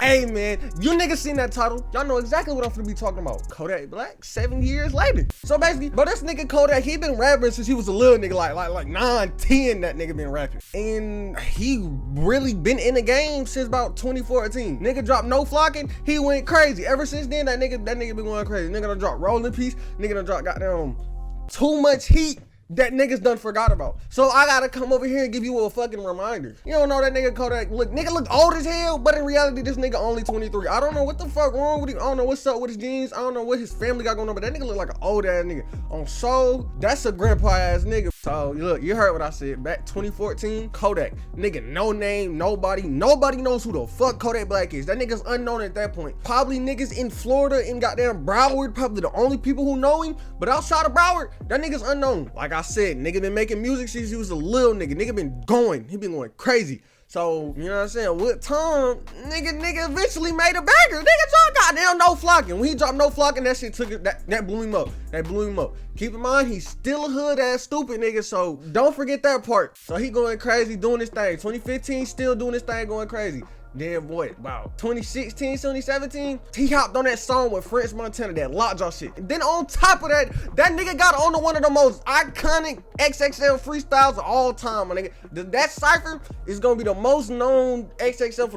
Hey man, you niggas seen that title? Y'all know exactly what I'm finna be talking about. Kodak Black, 7 years later. So basically, bro, this nigga Kodak, he been rapping since he was a little nigga, like 9, 10, that nigga been rapping. And he really been in the game since about 2014. Nigga dropped No Flocking, he went crazy. Ever since then, that nigga been going crazy. Nigga done dropped Rolling Piece, nigga done dropped goddamn Too Much Heat that niggas done forgot about. So I gotta come over here and give you a fucking reminder. You don't know that nigga Kodak nigga look old as hell, but in reality, this nigga only 23. I don't know what the fuck wrong with him. I don't know what's up with his genes. I don't know what his family got going on, but that nigga look like an old ass nigga. On soul, that's a grandpa ass nigga. So look, you heard what I said. Back 2014, Kodak. Nigga, no name, nobody knows who the fuck Kodak Black is. That nigga's unknown at that point. Probably niggas in Florida and goddamn Broward, probably the only people who know him. But outside of Broward, that nigga's unknown. Like I said, nigga been making music since he was a little nigga. Nigga been going. He been going crazy. So, you know what I'm saying? With time, nigga eventually made a banger. Nigga dropped goddamn No Flocking. When he dropped No Flocking, that shit took it, that blew him up. That blew him up. Keep in mind, he's still a hood ass stupid nigga, so don't forget that part. So he going crazy, doing his thing. 2015, still doing his thing, going crazy. Then boy, about 2016, 2017, he hopped on that song with 𝓻𝓮𝓪𝓵, that 𝓻𝓮𝓪𝓵 shit. And then on top of that, that nigga got on to one of the most iconic XXL freestyles of all time, my nigga. That cypher is gonna be the most known XXL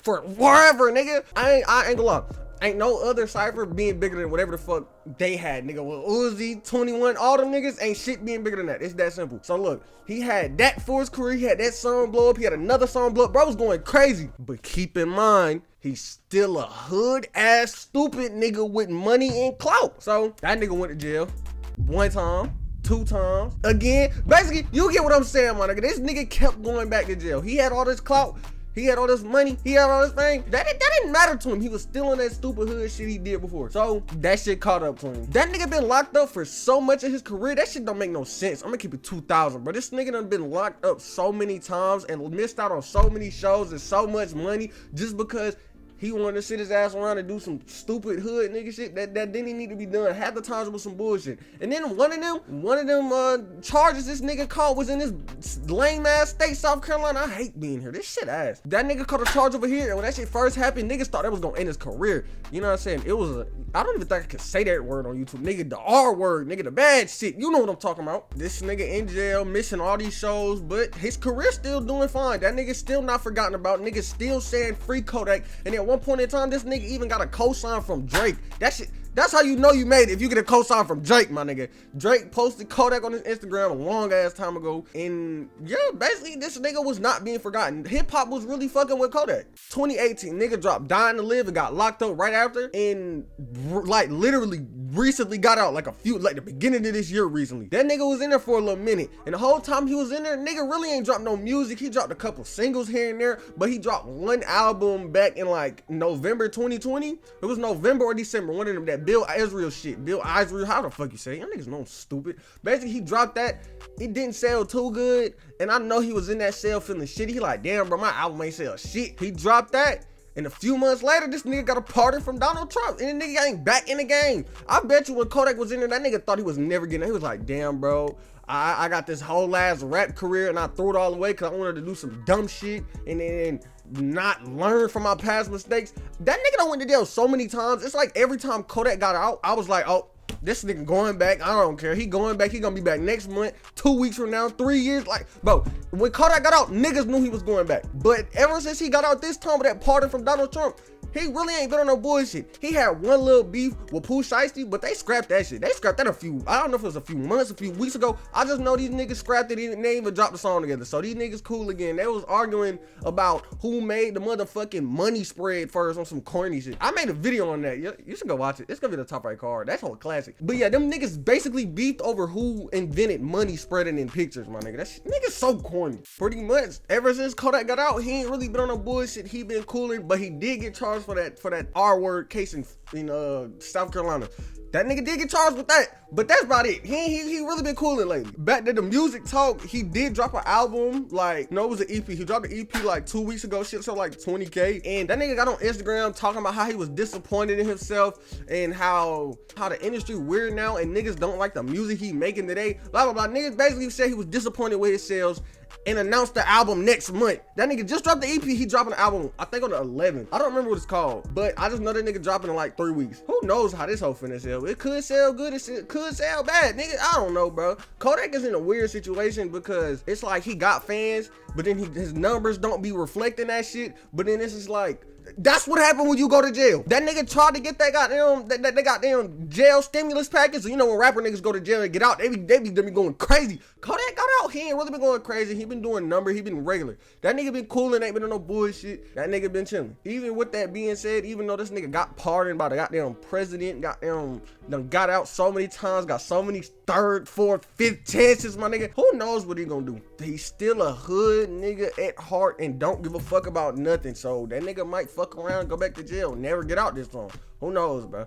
for wherever, nigga. I ain't gonna lie. Ain't no other cypher being bigger than whatever the fuck they had, nigga. With Uzi, 21, all them niggas ain't shit being bigger than that. It's that simple. So look, he had that for his career. He had that song blow up. He had another song blow up. Bro was going crazy. But keep in mind, he's still a hood ass stupid nigga with money and clout. So that nigga went to jail 1 time. 2 times. Again, basically, you get what I'm saying, my nigga. This nigga kept going back to jail. He had all this clout. He had all this money, he had all this thing. That didn't matter to him. He was still in that stupid hood shit he did before. So that shit caught up to him. That nigga been locked up for so much of his career. That shit don't make no sense. I'm gonna keep it 2,000, bro. This nigga done been locked up so many times and missed out on so many shows and so much money just because he wanted to sit his ass around and do some stupid hood nigga shit that didn't need to be done. Half the times it was some bullshit. And then one of them charges this nigga caught was in this lame ass state, South Carolina. I hate being here. This shit ass. That nigga caught a charge over here, and when that shit first happened, niggas thought that was gonna end his career. You know what I'm saying? It was I don't even think I could say that word on YouTube. Nigga, the R word, nigga, the bad shit. You know what I'm talking about. This nigga in jail, missing all these shows, but his career still doing fine. That nigga still not forgotten about. Nigga still saying free Kodak. And at one point in time, this nigga even got a cosign from Drake. That shit, that's how you know you made it, if you get a cosign from Drake, my nigga. Drake posted Kodak on his Instagram a long ass time ago. And yeah, basically this nigga was not being forgotten. Hip hop was really fucking with Kodak. 2018, nigga dropped Dying to Live and got locked up right after. And like literally recently got out, like the beginning of this year recently. That nigga was in there for a little minute. And the whole time he was in there, nigga really ain't dropped no music. He dropped a couple singles here and there, but he dropped 1 album back in like November 2020. It was November or December, one of them, that 𝓵𝓲𝓴𝓮 shit. 𝓵𝓲𝓴𝓮, how the fuck you say it? Y'all niggas know I'm stupid. Basically, he dropped that. It didn't sell too good. And I know he was in that sale feeling shitty. He like, damn, bro, my album ain't sell shit. He dropped that. And a few months later, this nigga got a pardon from Donald Trump. And the nigga ain't back in the game. I bet you when Kodak was in there, that nigga thought he was never getting it. He was like, damn, bro, I got this whole last rap career and I threw it all away because I wanted to do some dumb shit and then not learn from my past mistakes. That nigga done went to jail so many times. It's like every time Kodak got out, I was like, oh, this nigga going back. I don't care. He going back. He gonna be back next month, 2 weeks from now, 3 years. Like, bro, when Kodak got out, niggas knew he was going back. But ever since he got out this time with that pardon from Donald Trump, he really ain't been on no bullshit. He had one little beef with Pooh Shiesty, but they scrapped that shit. They scrapped that I don't know if it was a few months, a few weeks ago. I just know these niggas scrapped it and they even dropped the song together. So these niggas cool again. They was arguing about who made the motherfucking money spread first on some corny shit. I made a video on that. You should go watch it. It's gonna be the top right card. That's whole classic. But yeah, them niggas basically beefed over who invented money spreading in pictures, my nigga. That nigga's so corny. Pretty much, ever since Kodak got out, he ain't really been on no bullshit. He been cooling, but he did get charged for that R word case in South Carolina. That nigga did get charged with that, but that's about it. He really been cooling lately. Back to the music talk, he did drop an album, like, no, it was an EP. He dropped an EP like 2 weeks ago, shit, so like 20K. And that nigga got on Instagram talking about how he was disappointed in himself and how the industry weird now and niggas don't like the music he making today. Blah, blah, blah. Niggas basically said he was disappointed with his sales and announce the album next month. That nigga just dropped the EP. He dropping the album, I think on the 11th. I don't remember what it's called, but I just know that nigga dropping in like 3 weeks. Who knows how this whole finna sell? It could sell good, it could sell bad, nigga. I don't know, bro. Kodak is in a weird situation because it's like he got fans, but then his numbers don't be reflecting that shit. But then it's just like, that's what happened when you go to jail. That nigga tried to get that goddamn that goddamn jail stimulus package. So you know when rapper niggas go to jail and get out, they be going crazy. Kodak got out. He ain't really been going crazy. He been doing number. He been regular. That nigga been coolin', ain't been on no bullshit. That nigga been chilling. Even with that being said, even though this nigga got pardoned by the goddamn president, goddamn done got out so many times, got so many third, fourth, fifth chances, my nigga. Who knows what he gonna do? He's still a hood nigga at heart and don't give a fuck about nothing. So that nigga might fuck around, go back to jail, never get out this long. Who knows, bro?